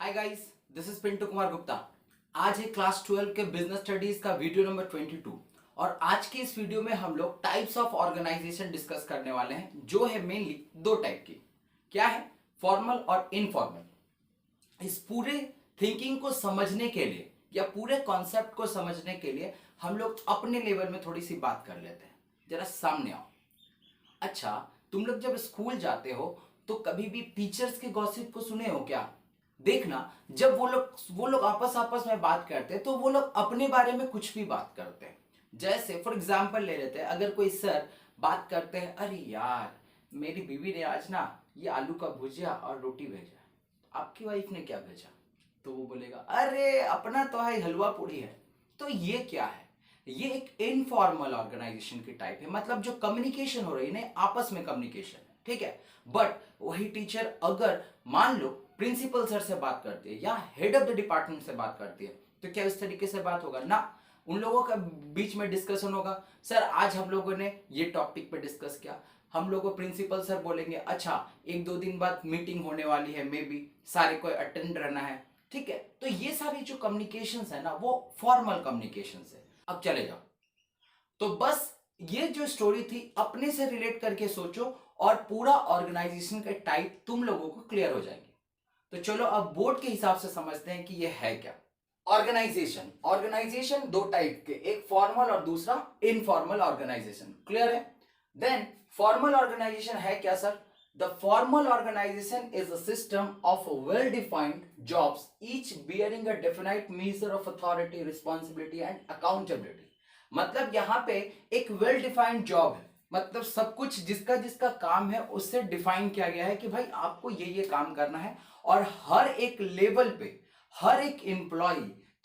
Hi guys, this is Pintu Kumar Gupta. आज है class 12 के बिजनेस स्टडीज का वीडियो नंबर 22 और आज की इस वीडियो में हम लोग टाइप्स ऑफ ऑर्गेनाइजेशन डिस्कस करने वाले हैं, जो है मेनली दो टाइप की। क्या है? फॉर्मल और इनफॉर्मल। इस पूरे थिंकिंग को समझने के लिए या पूरे कॉन्सेप्ट को समझने के लिए हम लोग अपने लेवल में थोड़ी सी बात कर लेते हैं। जरा सामने आओ। अच्छा, तुम लोग जब स्कूल जाते हो तो कभी भी टीचर्स के गॉसिप को सुने हो क्या? देखना, जब वो लोग आपस आपस में बात करते हैं तो वो लोग अपने बारे में कुछ भी बात करते हैं। जैसे फॉर एग्जांपल ले लेते हैं, अगर कोई सर बात करते हैं, अरे यार मेरी बीवी ने आज ना ये आलू का भुजिया और रोटी भेजा, आपकी वाइफ ने क्या भेजा? तो वो बोलेगा अरे अपना तो है हलवा पूड़ी है। तो ये क्या है? ये एक इनफॉर्मल ऑर्गेनाइजेशन की टाइप है, मतलब जो कम्युनिकेशन हो रही है ना, आपस में कम्युनिकेशन है, ठीक है। बट वही टीचर अगर मान लो प्रिंसिपल सर से बात करती है या हेड ऑफ द डिपार्टमेंट से बात करती है, तो क्या इस तरीके से बात होगा? ना, उन लोगों का बीच में डिस्कशन होगा। सर आज हम लोगों ने ये टॉपिक पे डिस्कस किया। हम लोगों को प्रिंसिपल सर बोलेंगे अच्छा 1-2 दिन बाद मीटिंग होने वाली है, मे बी सारे को अटेंड रहना है, ठीक है। तो ये सारी जो कम्युनिकेशंस है ना, वो फॉर्मल कम्युनिकेशंस है। अब चले जाओ। तो बस ये जो स्टोरी थी अपने से रिलेट करके सोचो और पूरा ऑर्गेनाइजेशन का टाइप तुम लोगों को क्लियर हो जाएंगे। तो चलो अब बोर्ड के हिसाब से समझते हैं कि ये है क्या। ऑर्गेनाइजेशन ऑर्गेनाइजेशन दो टाइप के, एक फॉर्मल और दूसरा इनफॉर्मल ऑर्गेनाइजेशन। क्लियर है? देन फॉर्मल ऑर्गेनाइजेशन है क्या sir? The formal organization is a system of well defined jobs each bearing a definite measure of authority, responsibility and accountability. मतलब यहाँ पे एक वेल डिफाइंड जॉब है, मतलब सब कुछ जिसका जिसका काम है उससे डिफाइन किया गया है कि भाई आपको ये काम करना है। और हर एक लेवल पे हर एक एम्प्लॉय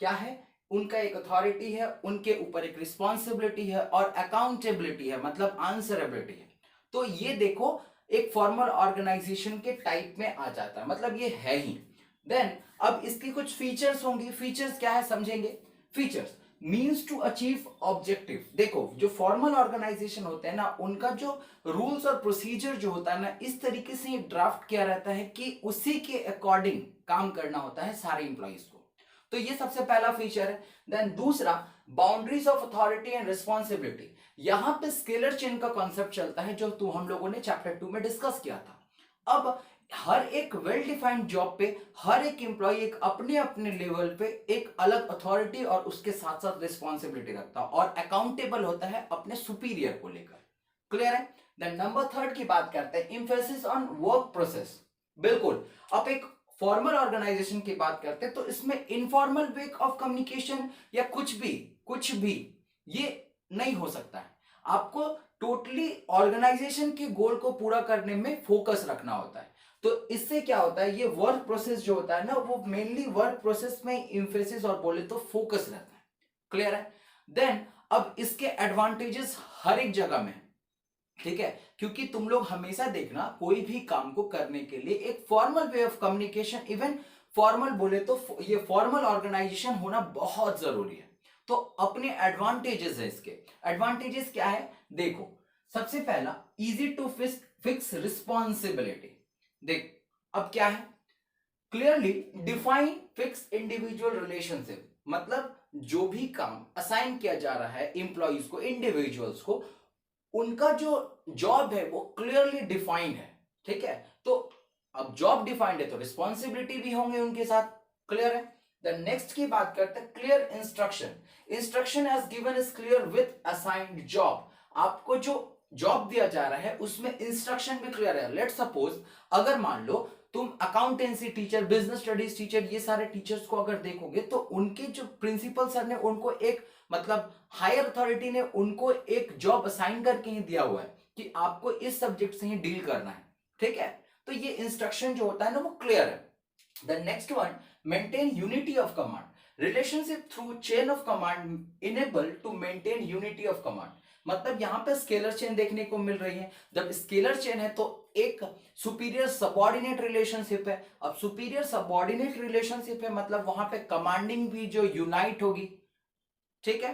क्या है, उनका एक अथॉरिटी है, उनके ऊपर एक रिस्पॉन्सिबिलिटी है और अकाउंटेबिलिटी है, मतलब आंसरेबिलिटी है। तो ये देखो एक फॉर्मल ऑर्गेनाइजेशन के टाइप में आ जाता है, मतलब ये है ही। देन अब इसकी कुछ फीचर्स होंगी। फीचर्स क्या है समझेंगे। Features means to achieve objective. देखो जो फॉर्मल ऑर्गेनाइजेशन होते हैं ना, उनका जो रूल्स और प्रोसीजर जो होता है ना, इस तरीके से ड्राफ्ट किया रहता है कि उसी के अकॉर्डिंग काम करना होता है सारे इंप्लॉइज को। तो ये सबसे पहला फीचर है। देन दूसरा, boundaries of authority and responsibility. यहां पे स्केलर चेन का कॉन्सेप्ट चलता है, जो हम लोगों ने चैप्टर 2 में डिस्कस किया था। अब हर एक वेल डिफाइंड जॉब पे हर एक एम्प्लॉय एक अपने अपने लेवल पे एक अलग अथॉरिटी और उसके साथ साथ रिस्पॉन्सिबिलिटी रखता है और अकाउंटेबल होता है अपने सुपीरियर को लेकर। क्लियर है? देन नंबर 3 की बात करते हैं, इंफेसिस ऑन वर्क प्रोसेस। बिल्कुल। अब एक फॉर्मल ऑर्गेनाइजेशन की बात करते हैं तो इसमें इनफॉर्मल वे ऑफ कम्युनिकेशन या कुछ भी ये नहीं हो सकता है। आपको टोटली ऑर्गेनाइजेशन के गोल को पूरा करने में फोकस रखना होता है। तो इससे क्या होता है, ये वर्क प्रोसेस जो होता है ना, वो मेनली वर्क प्रोसेस में इंफेसिस और बोले तो फोकस रहता है। क्लियर है? देन अब इसके एडवांटेजेस हर एक जगह में, ठीक है, क्योंकि तुम लोग हमेशा देखना कोई भी काम को करने के लिए एक formal way of communication, even formal बोले तो ये फॉर्मल ऑर्गेनाइजेशन होना बहुत जरूरी है। तो अपने एडवांटेजेस है इसके। एडवांटेजेस क्या है देखो। सबसे पहला, इजी टू फिक्स रिस्पॉन्सिबिलिटी। देख अब क्या है, clearly define fix individual relationship. मतलब जो भी काम असाइन किया जा रहा है इंप्लॉइज को, इंडिविजुअल्स को, उनका जो जॉब है वो क्लियरली डिफाइंड है, ठीक है। तो अब जॉब डिफाइंड है तो रिस्पॉन्सिबिलिटी भी होंगे उनके साथ। क्लियर है? द नेक्स्ट की बात करते हैं, clear instruction. Instruction as given is clear with assigned job. आपको जो जॉब दिया जा रहा है उसमें इंस्ट्रक्शन भी क्लियर है। लेट सपोज अगर मान लो तुम accountancy teacher, business studies teacher, ये सारे टीचर्स को अगर देखोगे तो उनके जो प्रिंसिपल सर ने उनको एक, मतलब हायर अथॉरिटी ने उनको एक जॉब असाइन करके ही दिया हुआ है कि आपको इस सब्जेक्ट से ही डील करना है, ठीक है। तो ये इंस्ट्रक्शन जो होता है ना वो क्लियर है। The next one, maintain unity of command. Relationship through chain of command enable to maintain unity of command. मतलब यहां पे स्केलर चेन देखने को मिल रही है। जब स्केलर चेन है तो एक सुपीरियर सबऑर्डिनेट रिलेशनशिप है। अब सुपीरियर सबऑर्डिनेट रिलेशनशिप है मतलब वहां पे कमांडिंग भी जो यूनाइट होगी, ठीक है।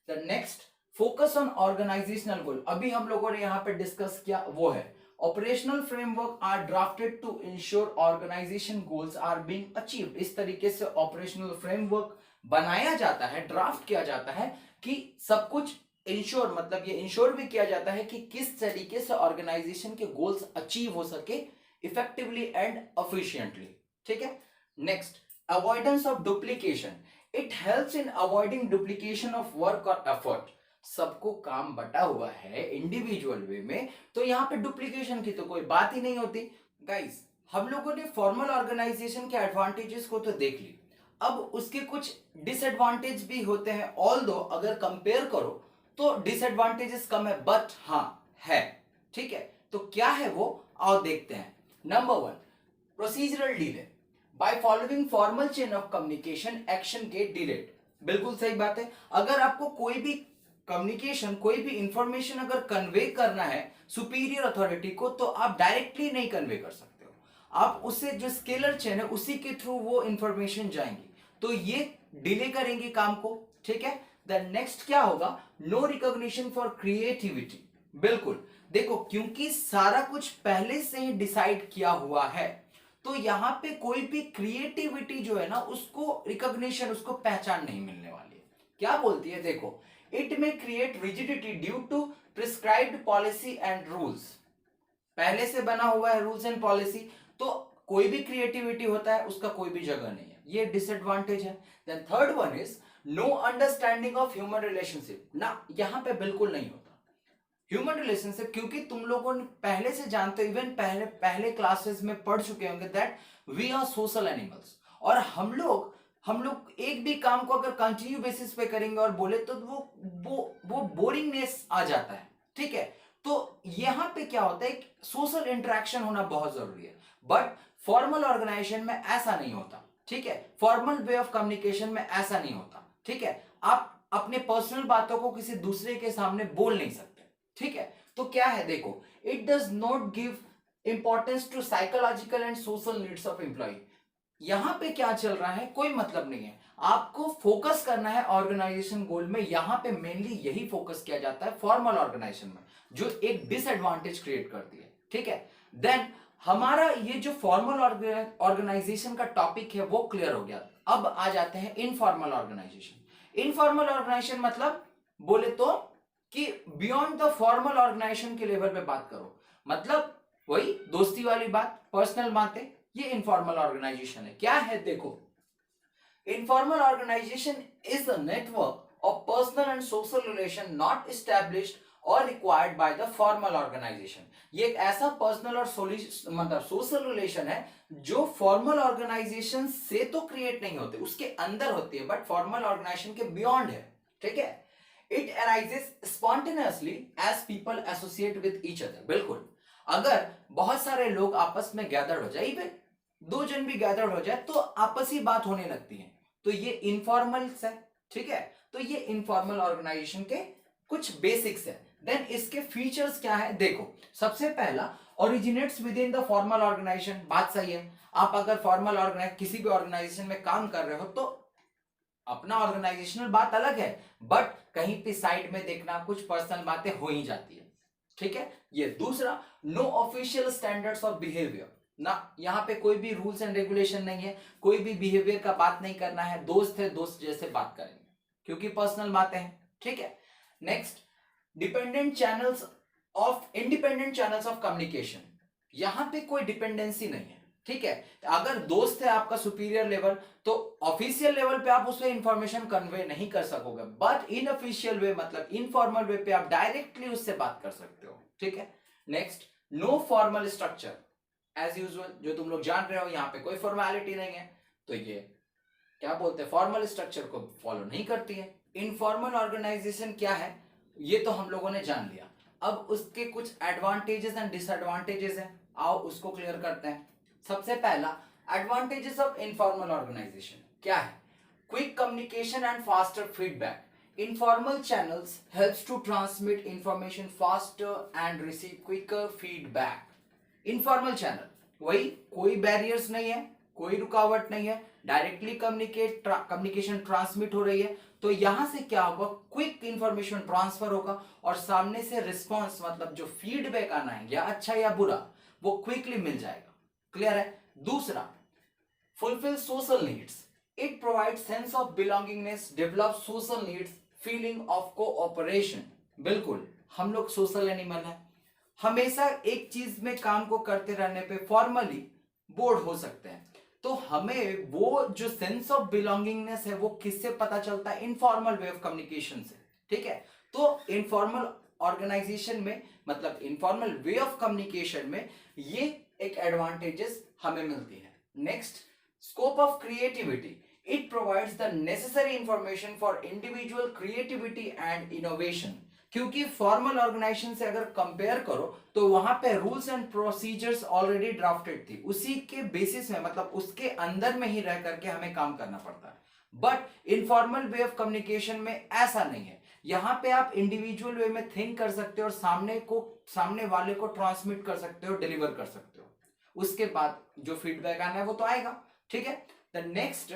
The next, focus on organizational goal. अभी हम लोगों ने यहां पे डिस्कस किया वो है operational framework are drafted to ensure organization goals are being achieved. इस तरीके से ऑपरेशनल फ्रेमवर्क बनाया जाता है, ड्राफ्ट किया जाता है कि सब कुछ इंश्योर, मतलब ये इंश्योर भी किया जाता है कि किस तरीके से ऑर्गेनाइजेशन के गोल्स अचीव हो सके इफेक्टिवली एंड एफिशिएंटली। ठीक है। Next, avoidance of duplication. It helps in avoiding duplication of work और एफर्ट। सबको काम बटा हुआ है इंडिविजुअल वे में, तो यहाँ पे डुप्लीकेशन की तो कोई बात ही नहीं होती। गाइस, हम लोगों ने फॉर्मल ऑर्गेनाइजेशन के एडवांटेजेस को तो देख ली, अब उसके कुछ डिसएडवांटेज भी होते हैं। ऑल्दो अगर कंपेयर करो तो डिसएडवांटेजेस कम है, बट हाँ है। ठीक है, तो क्या है वो, आओ देखते हैं। Number 1, procedural delay. By following formal chain of communication action gate delayed. बिल्कुल सही बात है। अगर आपको कोई भी कम्युनिकेशन, कोई भी इंफॉर्मेशन अगर कन्वे करना है सुपीरियर अथॉरिटी को, तो आप डायरेक्टली नहीं कन्वे कर सकते हो, आप उससे जो स्केलर चेन है उसी के थ्रू वो इंफॉर्मेशन जाएंगी, तो ये डिले करेंगे काम को। ठीक है। देन नेक्स्ट क्या होगा, नो रिकॉग्निशन फॉर क्रिएटिविटी। बिल्कुल, देखो क्योंकि सारा कुछ पहले से ही डिसाइड किया हुआ है, तो यहां पे कोई भी क्रिएटिविटी जो है ना, उसको रिकॉग्निशन, उसको पहचान नहीं मिलने वाली है। क्या बोलती है, देखो, इट में create rigidity due to prescribed policy and rules. पहले से बना हुआ है रूल्स एंड पॉलिसी, तो कोई भी क्रिएटिविटी होता है उसका कोई भी जगह नहीं है, ये डिसएडवांटेज है। Then third one is no understanding of human relationship ना, यहां पे बिल्कुल नहीं होता ह्यूमन रिलेशनशिप, क्योंकि तुम लोगों ने पहले से जानते हो, इवन पहले क्लासेस में पढ़ चुके होंगे that we are social animals, और हम लोग एक भी काम को अगर कंटिन्यू बेसिस पे करेंगे और बोले तो वो बोरिंगनेस आ जाता है। ठीक है, तो यहां पे क्या होता है, सोशल इंटरेक्शन होना बहुत जरूरी है, बट फॉर्मल ऑर्गेनाइजेशन में ऐसा नहीं होता। ठीक है, फॉर्मल वे ऑफ कम्युनिकेशन में ऐसा नहीं होता। ठीक है, आप अपने पर्सनल बातों को किसी दूसरे के सामने बोल नहीं सकते। ठीक है, तो क्या है, देखो, it does not give importance to psychological and social needs of employ. यहां पे क्या चल रहा है, कोई मतलब नहीं है, आपको फोकस करना है ऑर्गेनाइजेशन गोल में। यहां पे मेनली यही फोकस किया जाता है फॉर्मल ऑर्गेनाइजेशन में, जो एक डिसएडवांटेज क्रिएट करती है। ठीक है, देन हमारा ये जो फॉर्मल ऑर्गेनाइजेशन का टॉपिक है वो क्लियर हो गया। अब आ जाते हैं इनफॉर्मल ऑर्गेनाइजेशन। इनफॉर्मल ऑर्गेनाइजेशन मतलब बोले तो कि बियॉन्ड द फॉर्मल ऑर्गेनाइजेशन के लेवल पे बात करो, मतलब वही दोस्ती वाली बात, पर्सनल बातें, ये इनफॉर्मल ऑर्गेनाइजेशन है। क्या है, देखो, informal organization is a network of personal and social relation not established और required by the formal organization. ये एक ऐसा पर्सनल और मतलब सोशल रिलेशन है जो फॉर्मल ऑर्गेनाइजेशन से तो क्रिएट नहीं होते, उसके अंदर होती है, बट फॉर्मल ऑर्गेनाइजेशन के बियॉन्ड है। ठीक है, it arises spontaneously as people associate with each other. बिल्कुल, अगर बहुत सारे लोग आपस में गैदर हो जाए, इवन 2 जन भी गैदर हो जाए, तो आपसी बात होने लगती है, तो ये इनफॉर्मल है। ठीक है, तो ये इनफॉर्मल ऑर्गेनाइजेशन के कुछ बेसिक्स है। देन इसके फीचर्स क्या है, देखो, सबसे पहला originates within the formal organization. बात सही है, आप अगर फॉर्मल किसी भी ऑर्गेनाइजेशन में काम कर रहे हो तो अपना ऑर्गेनाइजेशनल बात अलग है, बट कहीं पे साइड में देखना कुछ पर्सनल बातें हो ही जाती है। ठीक है, ये दूसरा, no official standards of behaviour ना, यहाँ पे कोई भी रूल्स एंड रेगुलेशन नहीं है, कोई भी बिहेवियर का बात नहीं करना है, दोस्त है दोस्त जैसे बात करेंगे, क्योंकि पर्सनल बातें हैं। ठीक है, next, independent channels of communication. यहां पे कोई डिपेंडेंसी नहीं है। ठीक है, अगर दोस्त है आपका सुपीरियर लेवल, तो ऑफिशियल लेवल पे आप उससे इंफॉर्मेशन कन्वे नहीं कर सकोगे, बट इन ऑफिशियल वे मतलब इनफॉर्मल वे पे आप डायरेक्टली उससे बात कर सकते हो। ठीक है, next, no formal structure as usual, जो तुम लोग जान रहे हो, यहाँ पे कोई फॉर्मेलिटी नहीं है, तो ये क्या बोलते हैं, फॉर्मल स्ट्रक्चर को फॉलो नहीं करती है। इनफॉर्मल ऑर्गेनाइजेशन क्या है, ये तो हम लोगों ने जान लिया। अब उसके कुछ एडवांटेजेस एंड डिसएडवांटेजेस हैं, आओ उसको क्लियर करते हैं। सबसे पहला, एडवांटेजेस ऑफ इनफॉर्मल ऑर्गेनाइजेशन क्या है, quick communication and faster feedback. Informal channels helps to transmit information faster and receive quicker feedback. Informal channel वही, कोई बैरियर्स नहीं है, कोई रुकावट नहीं है, डायरेक्टली कम्युनिकेशन ट्रांसमिट हो रही है, तो यहां से क्या होगा, क्विक इंफॉर्मेशन ट्रांसफर होगा और सामने से रिस्पॉन्स मतलब जो फीडबैक आना है या अच्छा या बुरा वो क्विकली मिल जाएगा। क्लियर है। दूसरा, fulfil social needs, it provide sense of belongingness, develop social needs, feeling of cooperation. बिल्कुल, हम लोग सोशल एनिमल है, हमेशा एक चीज में काम को करते रहने पे फॉर्मली बोर्ड हो सकते हैं, तो हमें वो जो सेंस ऑफ बिलोंगिंगनेस है वो किससे पता चलता है, इनफॉर्मल वे ऑफ कम्युनिकेशन से। ठीक है, तो इनफॉर्मल ऑर्गेनाइजेशन में मतलब इनफॉर्मल वे ऑफ कम्युनिकेशन में ये एक एडवांटेजेस हमें मिलती है। Next, scope of creativity, it provides the necessary information for individual creativity and innovation. क्योंकि फॉर्मल ऑर्गेनाइजेशन से अगर कंपेयर करो तो वहां पे rules and procedures already drafted थी, उसी के बेसिस में मतलब उसके अंदर में ही रह करके हमें काम करना पड़ता है। But informal way of communication में ऐसा नहीं है, यहां पे आप इंडिविजुअल वे में थिंक कर सकते हो और सामने वाले को ट्रांसमिट कर सकते हो, डिलीवर कर सकते हो, उसके बाद जो फीडबैक आना है वो तो आएगा। ठीक है। द नेक्स्ट,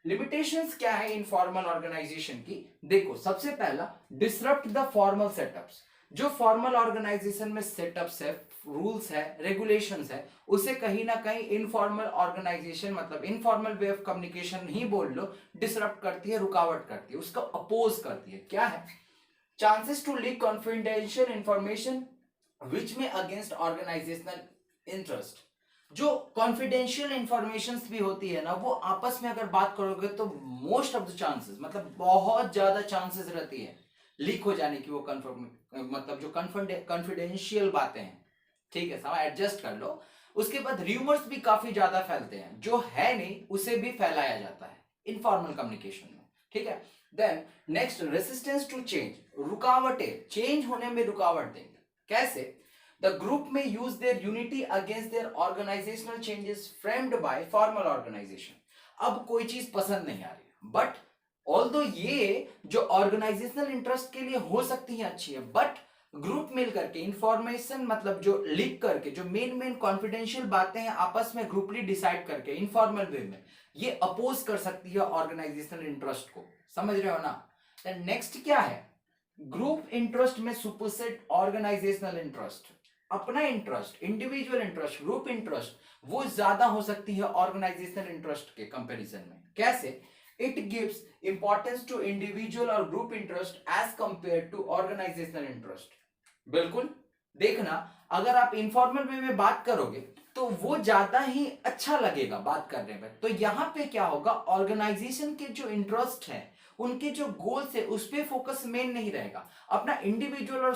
लिमिटेशंस क्या है इनफॉर्मल ऑर्गेनाइजेशन की, देखो सबसे पहला, डिसरप्ट द फॉर्मल सेटअप्स। जो फॉर्मल ऑर्गेनाइजेशन में सेटअप्स है, रूल्स है, रेगुलेशंस है, उसे कहीं ना कहीं इनफॉर्मल ऑर्गेनाइजेशन मतलब इनफॉर्मल वे ऑफ कम्युनिकेशन ही बोल लो, डिसरप्ट करती है, रुकावट करती है, उसको अपोज करती है। क्या है, chances to leak confidential information which may against organizational interest. जो कॉन्फिडेंशियल इंफॉर्मेशन भी होती है ना, वो आपस में अगर बात करोगे तो मोस्ट ऑफ द चांसेस मतलब बहुत ज्यादा चांसेस रहती है लीक हो जाने की, वो मतलब जो कॉन्फिडेंशियल बातें हैं। ठीक है, समय एडजस्ट कर लो। उसके बाद र्यूमर्स भी काफी ज्यादा फैलते हैं, जो है नहीं उसे भी फैलाया जाता है इनफॉर्मल कम्युनिकेशन में। ठीक है। Then next, resistance to change, रुकावटें, चेंज होने में रुकावट देंगे। कैसे, the group may use their unity against their organizational changes framed by formal organization। अब कोई चीज पसंद नहीं आ रही, बट ऑल्दो ये जो ऑर्गेनाइजेशनल इंटरेस्ट के लिए हो सकती है अच्छी है, बट ग्रुप मिल करके इंफॉर्मेशन मतलब जो लीक करके जो मेन कॉन्फिडेंशियल बातें हैं आपस में ग्रुपली डिसाइड करके इनफॉर्मल वे में ये अपोज कर सकती है ऑर्गेनाइजेशनल इंटरेस्ट को। समझ रहे हो ना। नेक्स्ट क्या है, ग्रुप इंटरेस्ट में सुपरसेट ऑर्गेनाइजेशनल इंटरेस्ट। अपना interest, individual interest, group interest वो ज्यादा हो सकती है ऑर्गेनाइजेशनल इंटरेस्ट के कंपैरिजन में। कैसे, it gives importance to individual और group interest as compare to organizational interest. बिल्कुल, देखना अगर आप इंफॉर्मल वे में बात करोगे तो वो ज्यादा ही अच्छा लगेगा बात करने में। तो यहां पे क्या होगा, ऑर्गेनाइजेशन के जो इंटरेस्ट है, उनके जो गोल्स है उस पर फोकस मेन नहीं रहेगा, अपना इंडिविजुअल और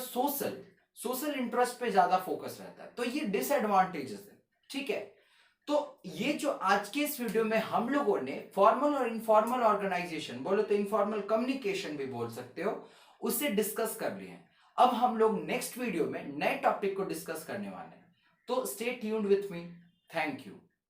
सोशल इंटरेस्ट पे ज्यादा फोकस रहता है। तो ये डिसएडवांटेजेस है। ठीक है, तो ये जो आज के इस वीडियो में हम लोगों ने फॉर्मल और इनफॉर्मल ऑर्गेनाइजेशन, बोलो तो इनफॉर्मल कम्युनिकेशन भी बोल सकते हो, उससे डिस्कस कर लिए हैं। अब हम लोग नेक्स्ट वीडियो में नए टॉपिक को डिस्कस करने वाले हैं, तो stay tuned with me. Thank you.